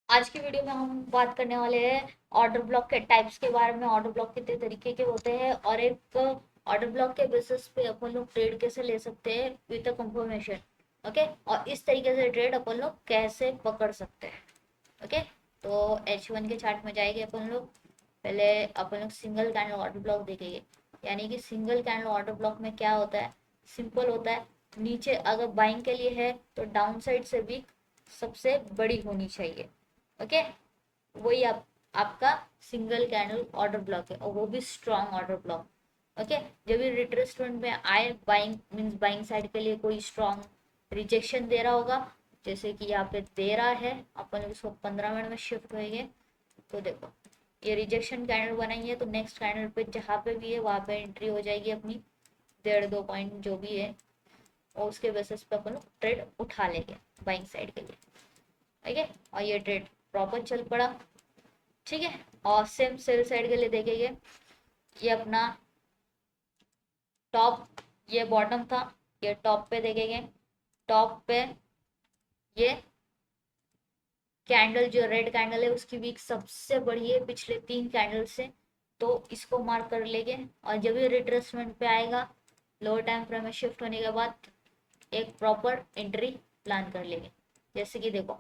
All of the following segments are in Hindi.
आज की वीडियो में हम बात करने वाले हैं ऑर्डर ब्लॉक के टाइप्स के बारे में। ऑर्डर ब्लॉक कितने तरीके के होते हैं और एक ऑर्डर ब्लॉक के बेसिस पे अपन लोग ट्रेड कैसे ले सकते हैं विद अ कंफर्मेशन। ओके, और इस तरीके से ट्रेड अपन लोग कैसे पकड़ सकते हैं। ओके, तो H1 के चार्ट में जाएंगे अपन लोग। पहले अपन लोग सिंगल कैंडल ऑर्डर ब्लॉक देखेंगे। यानी कि सिंगल कैंडल ऑर्डर ब्लॉक में क्या होता है, सिंपल होता है। नीचे अगर बाइंग के लिए है तो डाउन साइड से वीक सबसे बड़ी होनी चाहिए। ओके, वही आपका सिंगल कैंडल ऑर्डर ब्लॉक है और वो भी स्ट्रॉन्ग ऑर्डर ब्लॉक। ओके, जब भी रिट्रेसमेंट में आए बाइंग मींस बाइंग साइड के लिए कोई स्ट्रॉन्ग रिजेक्शन दे रहा होगा, जैसे कि यहाँ पे दे रहा है, अपन उसको 15 मिनट में शिफ्ट होएंगे। तो देखो ये रिजेक्शन कैंडल बनाई है तो नेक्स्ट कैंडल पे जहाँ पे भी है वहाँ पे एंट्री हो जाएगी अपनी, 1.5-2 पॉइंट जो भी है, और उसके बेसिस पे अपन ट्रेड उठा लेंगे बाइंग साइड के लिए। ठीक है, और ये ट्रेड प्रॉपर चल पड़ा। ठीक है, और सेम सेल साइड के लिए देखेंगे। ये अपना टॉप, ये बॉटम था, ये टॉप पे देखेंगे। टॉप पे ये कैंडल जो रेड कैंडल है उसकी वीक सबसे बड़ी है पिछले 3 कैंडल से, तो इसको मार्क कर लेंगे। और जब ये रिट्रेसमेंट पे आएगा लोअर टाइम फ्रेम में शिफ्ट होने के बाद एक प्रॉपर एंट्री प्लान कर लेंगे। जैसे कि देखो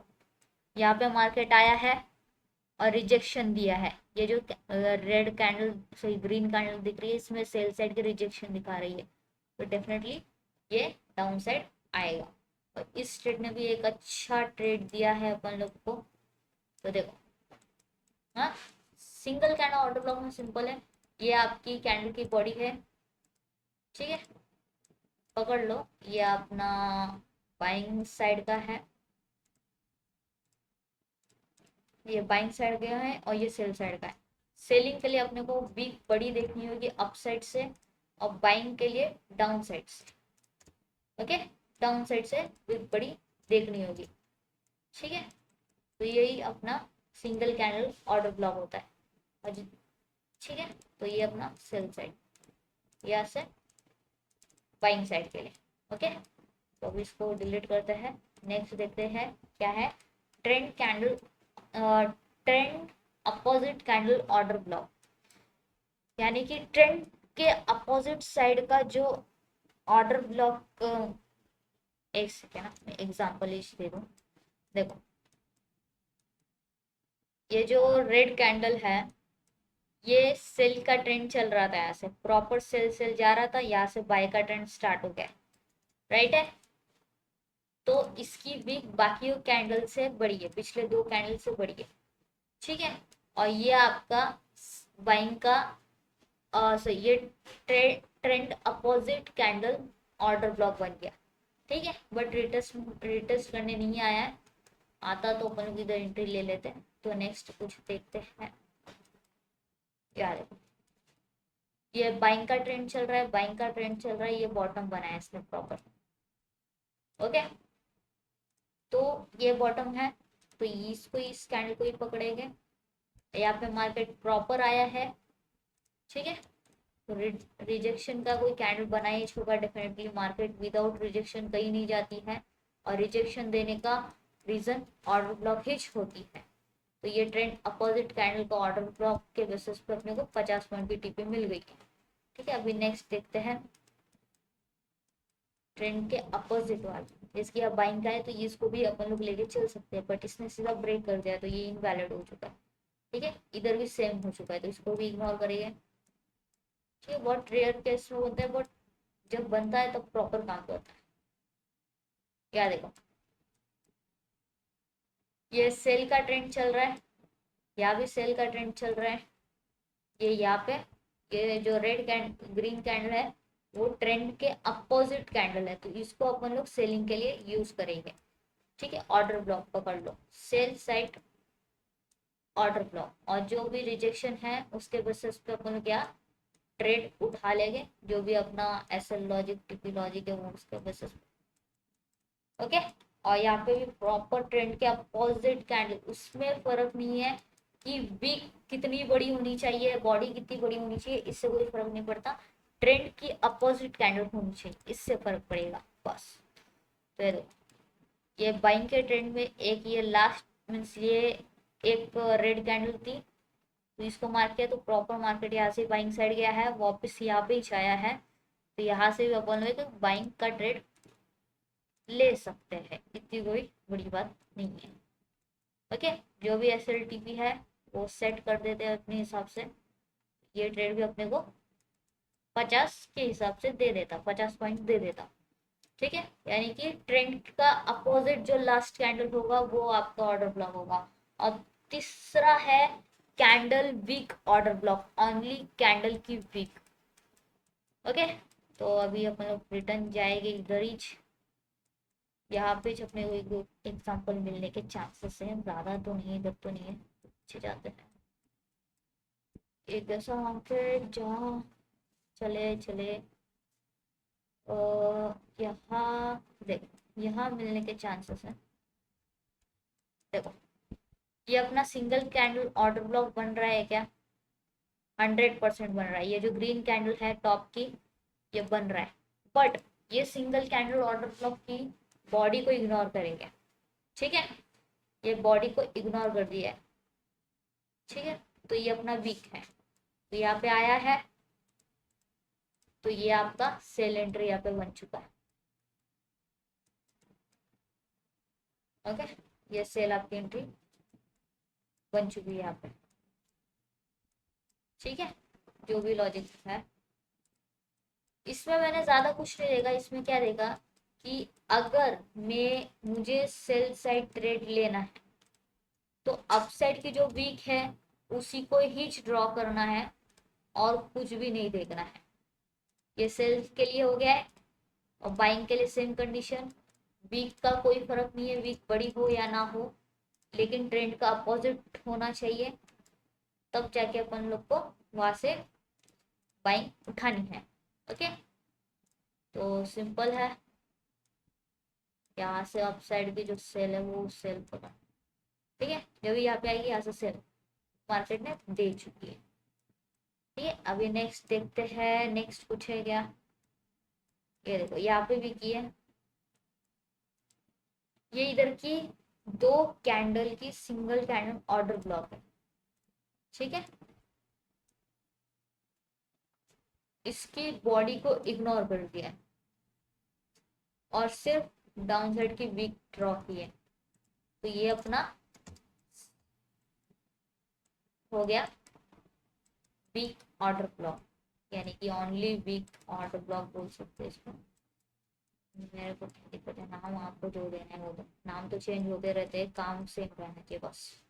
यहाँ पे मार्केट आया है और रिजेक्शन दिया है। ये जो red candle sorry green candle दिख रही है इसमें सेल साइड की रिजेक्शन दिखा रही है, तो डेफिनेटली ये डाउन साइड आएगा। और इस ट्रेड ने भी एक अच्छा ट्रेड दिया है अपन लोग को। तो देखो, हाँ, सिंगल कैंडल ऑर्डर ब्लॉक में सिंपल है। ये आपकी कैंडल की बॉडी है। ठीक है, पकड़ लो, ये अपना बाइंग साइड का है, ये बाइंग साइड गया है और ये सेल साइड का है। सेलिंग के लिए अपने को वीक बड़ी देखनी होगी अप साइड से, और बाइंग के लिए डाउन साइड से। ओके, डाउन साइड से वीक बड़ी देखनी होगी। ठीक है, तो यही अपना सिंगल कैंडल ऑर्डर ब्लॉक होता है। और ठीक है, तो ये अपना सेल साइड, यहाँ से बाइंग साइड के लिए। ओके, तो अब इसको डिलीट करते हैं। नेक्स्ट देखते हैं क्या है, trend candle, trend opposite candle order block. यानी कि ट्रेंड के अपोजिट साइड का जो ऑर्डर ब्लॉक। एक सेकेंड ना, मैं एग्जांपल इस दे दूं। देखो ये जो रेड कैंडल है, ये सेल का ट्रेंड चल रहा था, यहाँ से प्रॉपर सेल सेल जा रहा था, यहाँ से बाय का ट्रेंड स्टार्ट हो गया। राइट है, तो इसकी वीक बाकी कैंडल से बड़ी है, पिछले 2 कैंडल से बड़ी है। ठीक है, और ये आपका बाइंग का सो ये trend opposite candle order block बन गया। ठीक है, बट रिटेस्ट करने नहीं आया है। आता तो अपन लोग इधर एंट्री ले लेते हैं। तो नेक्स्ट कुछ देखते हैं। यार देखो, ये बाइंग का ट्रेंड चल रहा है, बाइंग का ट्रेंड चल रहा है, ये बॉटम बनाया इसने प्रॉपर। ओके, तो ये बॉटम है, तो इसको इस कैंडल को ही पकड़ेंगे। यहाँ पे मार्केट प्रॉपर आया है। ठीक है, तो रिजेक्शन का कोई कैंडल बना ही होगा डेफिनेटली। मार्केट विदाउट रिजेक्शन कहीं नहीं जाती है, और रिजेक्शन देने का रीजन ऑर्डर ब्लॉक हिच होती है। तो ये ट्रेंड अपोजिट कैंडल का ऑर्डर ब्लॉक के बेसिस पे अपने को 50 पॉइंट की टीपी मिल गई है। ठीक है, अभी नेक्स्ट देखते हैं ट्रेंड के अपोजिट वाला। इसकी अब बाइंग का है तो इसको भी अपन लोग लेके चल सकते हैं, बट इसने सीधा ब्रेक कर दिया तो ये इनवैलिड हो चुका है। ठीक है, इधर भी सेम हो चुका है तो इसको भी इग्नोर करेंगे। ठीक है, बहुत रेयर केस में होता है, बट जब बनता है तब प्रॉपर काम करता है। क्या देखो, ये सेल का ट्रेंड चल रहा है, यहाँ भी सेल का ट्रेंड चल रहा है। ये यहाँ पे ये जो रेड ग्रीन कैंडल है वो ट्रेंड के अपोजिट कैंडल है, तो इसको अपन लोग सेलिंग के लिए यूज करेंगे। ठीक है, ऑर्डर ब्लॉक पकड़ लो, सेल साइड ऑर्डर ब्लॉक, और जो भी रिजेक्शन है उसके बेसिस पे अपन लोग क्या ट्रेड उठा लेंगे, जो भी अपना एसएल लॉजिक टीपी लॉजिक है वो उसके बेसिस पे। ओके, और यहाँ पे भी प्रॉपर ट्रेंड के अपोजिट कैंडल, उसमें फर्क नहीं है कि वीक कितनी बड़ी होनी चाहिए, बॉडी कितनी बड़ी होनी चाहिए, इससे कोई फर्क नहीं पड़ता। ट्रेंड की अपोजिट कैंडल होनी चाहिए, इससे फर्क पड़ेगा बस। तो ये देखो, ये बाइंग के ट्रेंड में एक ये लास्ट मीन्स ये एक रेड कैंडल थी, तो इसको मार्क किया, तो प्रॉपर मार्केट यहाँ से बाइंग साइड गया है, वापस यहाँ पे ही छाया है, तो यहाँ से भी अपन लोग बाइंग का ट्रेड ले सकते हैं, इतनी कोई बड़ी बात नहीं है। ओके, जो भी SLTP है वो सेट कर देते हैं अपने हिसाब से। ये ट्रेड भी अपने को 50 के हिसाब से दे देता, 50 पॉइंट दे देता। ठीक है, यानी कि ट्रेंड का अपोजिट जो लास्ट कैंडल होगा वो आपका ऑर्डर ब्लॉक होगा। और तीसरा है candle weak order block, only candle की वीक। ओके, तो अभी अपन लोग रिटर्न जाएंगे इधर ही, यहाँ पे अपने को एक एग्जाम्पल मिलने के चांसेस हैं, ज़्यादा तो नहीं, इधर तो नहीं है, अच्छे जाते हैं। एक ऐसा मार्केट जहाँ चले चले यहाँ देखो, यहाँ मिलने के चांसेस हैं। देखो, ये अपना सिंगल कैंडल ऑर्डर ब्लॉक बन रहा है क्या? 100% बन रहा है। ये जो ग्रीन कैंडल है टॉप की, ये बन रहा है, बट ये सिंगल कैंडल ऑर्डर ब्लॉक की बॉडी को इग्नोर करेंगे। ठीक है, ये बॉडी को इग्नोर कर दिया है। ठीक है, तो ये अपना वीक है, तो यहाँ पे आया है, तो ये आपका सेल एंट्री यहाँ पे बन चुका है। ओके, ये सेल आपकी एंट्री बन चुकी है यहाँ पे। ठीक है, जो भी लॉजिक है इसमें मैंने ज्यादा कुछ नहीं देखा। इसमें क्या देखा कि अगर मुझे सेल साइड ट्रेड लेना है तो अपसाइड की जो वीक है उसी को ही ड्रॉ करना है और कुछ भी नहीं देखना है। ये सेल के लिए हो गया है, और बाइंग के लिए सेम कंडीशन। वीक का कोई फर्क नहीं है, वीक बड़ी हो या ना हो, लेकिन ट्रेंड का अपोजिट होना चाहिए, तब जाके अपन लोग को वहां से बाइंग उठानी है। ओके, तो सिंपल है, यहाँ से अपसाइड की जो सेल है वो सेल करो। ठीक है, जब यहाँ पे आएगी यहाँ से सेल मार्केट ने दे चुकी है। ठीक है, अभी नेक्स्ट देखते हैं, नेक्स्ट कुछ है क्या? ये देखो, यहाँ पे भी की है, ये इधर की 2 कैंडल की सिंगल कैंडल ऑर्डर ब्लॉक है। ठीक है, इसकी बॉडी को इग्नोर कर दिया है और सिर्फ डाउन साइड की वीक ड्रॉ की है, तो ये अपना हो गया वीक ऑर्डर ब्लॉक, यानी कि ओनली वीक ऑर्डर ब्लॉक बोल सकते हैं इसको। मेरे को क्या दिक्कत है, नाम आपको जो देना है वो दो, नाम तो चेंज होते रहते हैं, काम सेम रहना चाहिए बस।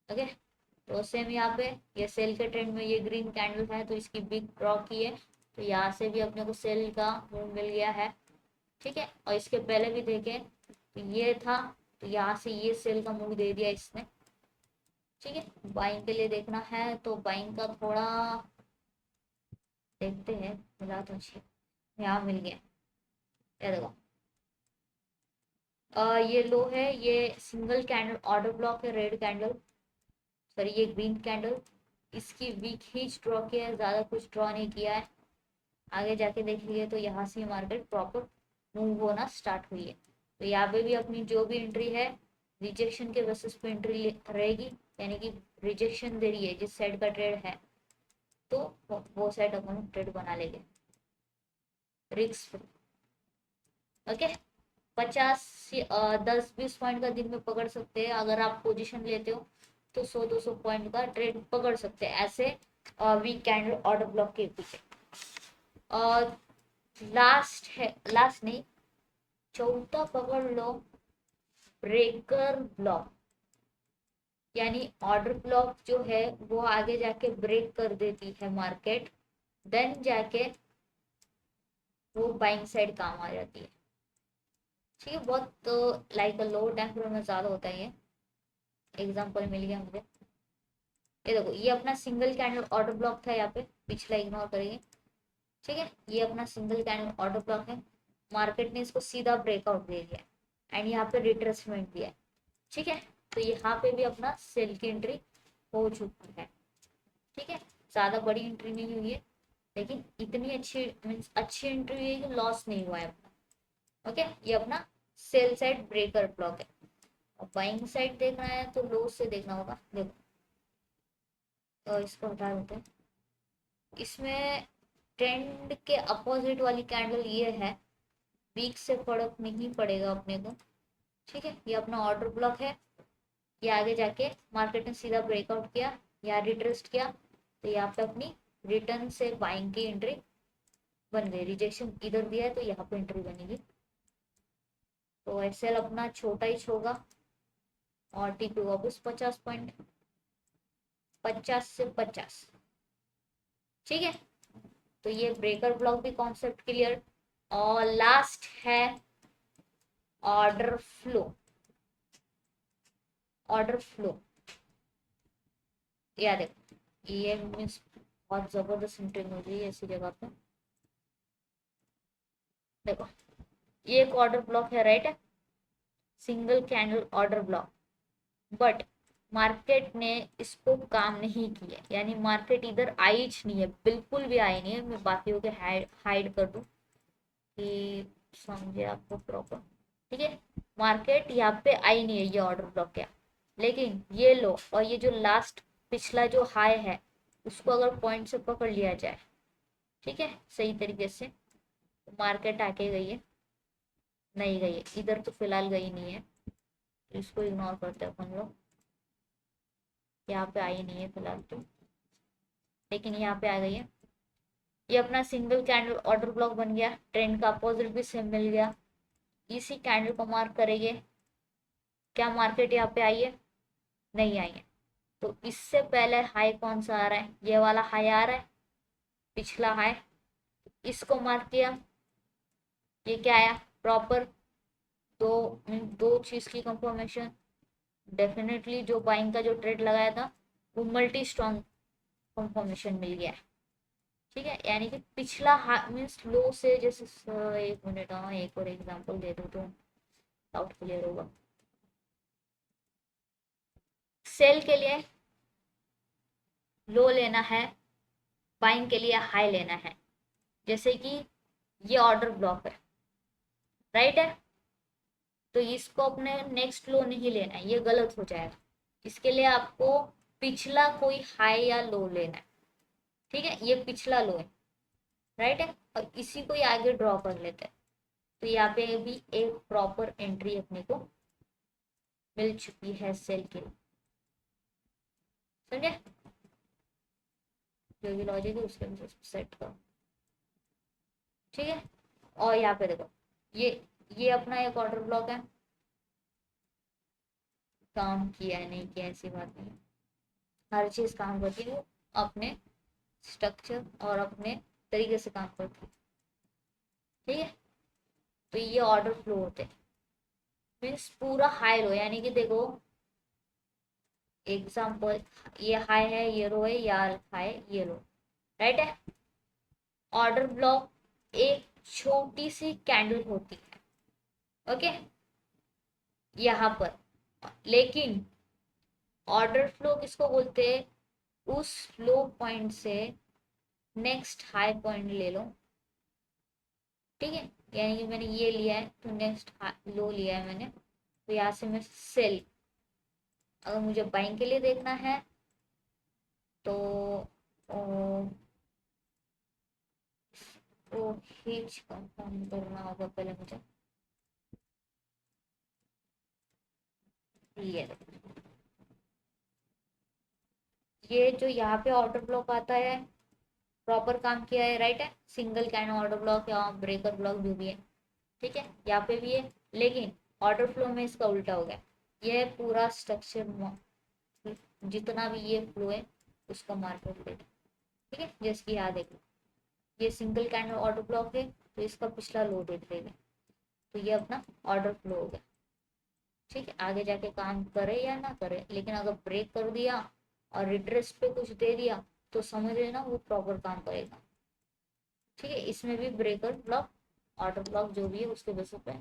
ओके, तो सेम यहाँ पे ये सेल के ट्रेंड में ये ग्रीन कैंडल है, तो इसकी बिग ड्रॉ की है, तो यहाँ से भी अपने को सेल का मूव मिल गया है। ठीक है, और इसके पहले भी देखें तो ये था, तो यहाँ से ये सेल का मूव दे दिया इसने। ठीक है, बाइंग के लिए देखना है तो बाइंग का थोड़ा देखते हैं, मिला तो अच्छी, यहाँ मिल गया, ये देखो। ये लो है, ये सिंगल कैंडल ऑर्डर ब्लॉक है, रेड कैंडल, सॉरी ये ग्रीन कैंडल, इसकी वीक ही ड्रॉ किया है, ज़्यादा कुछ ड्रॉ नहीं किया है। आगे जाके देख लिए तो यहाँ से मार्केट प्रॉपर मूव होना स्टार्ट हुई है, तो यहाँ पे भी अपनी जो भी एंट्री है रिजेक्शन के बेसिस पे एंट्री रहेगी, यानी कि रिजेक्शन दे रही है जिस साइड का ट्रेड है, तो वो साइड अपन ट्रेड बना लेंगे रिस्क फ्री। ओके, 50 10-20 पॉइंट का दिन में पकड़ सकते हैं, अगर आप पोजीशन लेते हो तो 100-200 पॉइंट का ट्रेड पकड़ सकते हैं ऐसे वीक कैंडल ऑर्डर ब्लॉक के पीछे। और लास्ट है, लास्ट नहीं, चौथा पकड़ लो, ब्रेकर ब्लॉक, यानी ऑर्डर ब्लॉक जो है वो आगे जाके ब्रेक कर देती है मार्केट, देन जाके वो बाइंग साइड काम आ जाती है। ठीक है, बहुत लाइक लो टाइम फ्रेम में ज्यादा होता है, ये एग्जांपल मिल गया मुझे। ये देखो, ये अपना सिंगल कैंडल ऑर्डर ब्लॉक था, यहाँ पे पिछला इग्नोर करेंगे। ठीक है, ये अपना सिंगल कैंडल ऑर्डर ब्लॉक है, मार्केट ने इसको सीधा ब्रेकआउट दे दिया एंड यहाँ पे रिट्रेसमेंट दिया है। ठीक है, तो यहाँ पे भी अपना सेल की एंट्री हो चुकी है। ठीक है, ज्यादा बड़ी एंट्री नहीं हुई है, लेकिन इतनी अच्छी मीन्स अच्छी एंट्री हुई है कि लॉस नहीं हुआ है अपना। ओके, ये अपना सेल साइड ब्रेकर ब्लॉक है। अब बाइंग साइड देखना है तो लो से देखना होगा। देखो इसको हटा देते हैं। इसमें ट्रेंड के अपोजिट वाली कैंडल ये है, वीक से फर्क नहीं पड़ेगा अपने को। ठीक है, ये अपना ऑर्डर ब्लॉक है। ये आगे जाके मार्केट ने सीधा ब्रेकआउट किया या रिट्रेस्ट किया तो यहाँ पे अपनी रिटर्न से बाइंग की एंट्री बन गई। रिजेक्शन इधर दिया है तो यहाँ पे एंट्री बनेगी। तो एक्सेल अपना छोटा ही होगा और टीपी वापस 50 पॉइंट, 50 से 50। ठीक है, तो ये ब्रेकर ब्लॉक भी कॉन्सेप्ट क्लियर। और लास्ट है ऑर्डर फ्लो। ऑर्डर फ्लो याद है, ये मीन्स बहुत जबरदस्त एंट्री मिल रही है ऐसी जगह पे। देखो ये एक ऑर्डर ब्लॉक है, राइट है, single candle order block. But market ने इसको काम नहीं किया, यानी मार्केट इधर आई नहीं है, बिल्कुल भी आई नहीं है। मैं बाकियों के हाइड कर दूं कि समझे आपको प्रॉपर। ठीक है, मार्केट यहाँ पे आई नहीं है, ये ऑर्डर ब्लॉक क्या। लेकिन ये लो और ये जो लास्ट पिछला जो हाई है उसको अगर पॉइंट से पकड़ लिया जाए, ठीक है, सही तरीके से, तो मार्केट आके गई है, नहीं गई है इधर तो फिलहाल गई नहीं है, तो इसको इग्नोर करते हैं अपन लोग। यहाँ पे आई नहीं है फिलहाल तो, लेकिन यहाँ पे आ गई है। ये अपना सिंगल कैंडल ऑर्डर ब्लॉक बन गया, ट्रेंड का अपोजिट भी सेम मिल गया। इसी कैंडल को मार्क करेंगे। क्या मार्केट यहाँ पे आई है? नहीं आई है। तो इससे पहले हाई कौन सा आ रहा है? ये वाला हाई आ रहा है, पिछला हाई। इसको मार्क किया, ये क्या आया? प्रॉपर दो दो चीज की कंफर्मेशन। डेफिनेटली जो बाइंग का जो ट्रेड लगाया था वो मल्टी स्ट्रॉन्ग कंफर्मेशन मिल गया है। ठीक है, यानी कि पिछला मीन्स लो से जैसे एक मिनट, हाँ एक और एग्जांपल दे दूं तो डाउट क्लियर होगा। सेल के लिए लो लेना है, बाइंग के लिए हाई लेना है। जैसे कि ये ऑर्डर ब्लॉक है, राइट है, तो इसको अपने नेक्स्ट लो नहीं लेना है, ये गलत हो जाएगा। इसके लिए आपको पिछला कोई हाई या लो लेना है। ठीक है, ये पिछला लो है, राइट है, और इसी को ही आगे ड्रॉ कर लेते हैं। तो यहाँ पे भी एक प्रॉपर एंट्री अपने को मिल चुकी है सेल के लिए। समझे? जो भी लॉजिक है उसके अनुसार सेट करो। ठीक है, और यहाँ पे देखो ये अपना एक ऑर्डर ब्लॉक है। काम किया है नहीं किया ऐसी बात नहीं, हर चीज काम करती है, वो अपने स्ट्रक्चर और अपने तरीके से काम करती है। ठीक है, तो ये ऑर्डर फ्लो होते हैं, मीन्स पूरा हाई लो, यानी कि देखो एग्जाम्पल, ये हाई है, ये रो है, या हाई ये लो, राइट है। ऑर्डर ब्लॉक एक छोटी सी कैंडल होती है, ओके, यहाँ पर। लेकिन ऑर्डर फ्लो किसको बोलते हैं? उस लो पॉइंट से नेक्स्ट हाई पॉइंट ले लो। ठीक है, यानी कि मैंने ये लिया है तो नेक्स्ट लो लिया है मैंने, तो यहाँ से मैं सेल। अगर मुझे बाइंग के लिए देखना है तो ओ, तो हिच कंफर्म करना होगा पहले मुझे। ये जो यहाँ पे ऑर्डर ब्लॉक आता है प्रॉपर काम किया है, राइट है, सिंगल कैन ऑर्डर ब्लॉक या ब्रेकर ब्लॉक जो भी है। ठीक है, यहाँ पे भी है, लेकिन ऑर्डर फ्लो में इसका उल्टा हो गया। ये पूरा स्ट्रक्चर जितना भी ये फ्लो है उसका मार्केट देगा। ठीक है, जैसे कि यहाँ देखो ये सिंगल कैंडल ऑर्डर ब्लॉक है तो इसका पिछला लो देख लेगा, तो ये अपना ऑर्डर फ्लो हो गया। ठीक है, आगे जाके काम करे या ना करे, लेकिन अगर ब्रेक कर दिया और रिट्रेस पे कुछ दे दिया तो समझ लेना वो प्रॉपर काम करेगा। ठीक है, इसमें भी ब्रेकर ब्लॉक ऑर्डर ब्लॉक जो भी है उसके बेसिस पे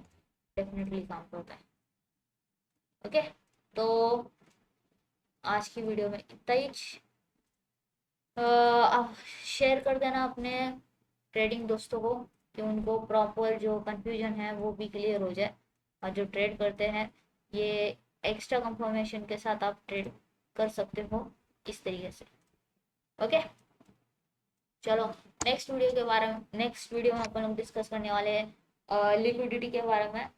डेफिनेटली काम करता है। ओके, तो आज की वीडियो में इतना ही। आप शेयर कर देना अपने ट्रेडिंग दोस्तों को कि उनको प्रॉपर जो कंफ्यूजन है वो भी क्लियर हो जाए, और जो ट्रेड करते हैं ये एक्स्ट्रा कंफर्मेशन के साथ आप ट्रेड कर सकते हो इस तरीके से। ओके, चलो नेक्स्ट वीडियो में अपन लोग डिस्कस करने वाले हैं लिक्विडिटी के बारे में।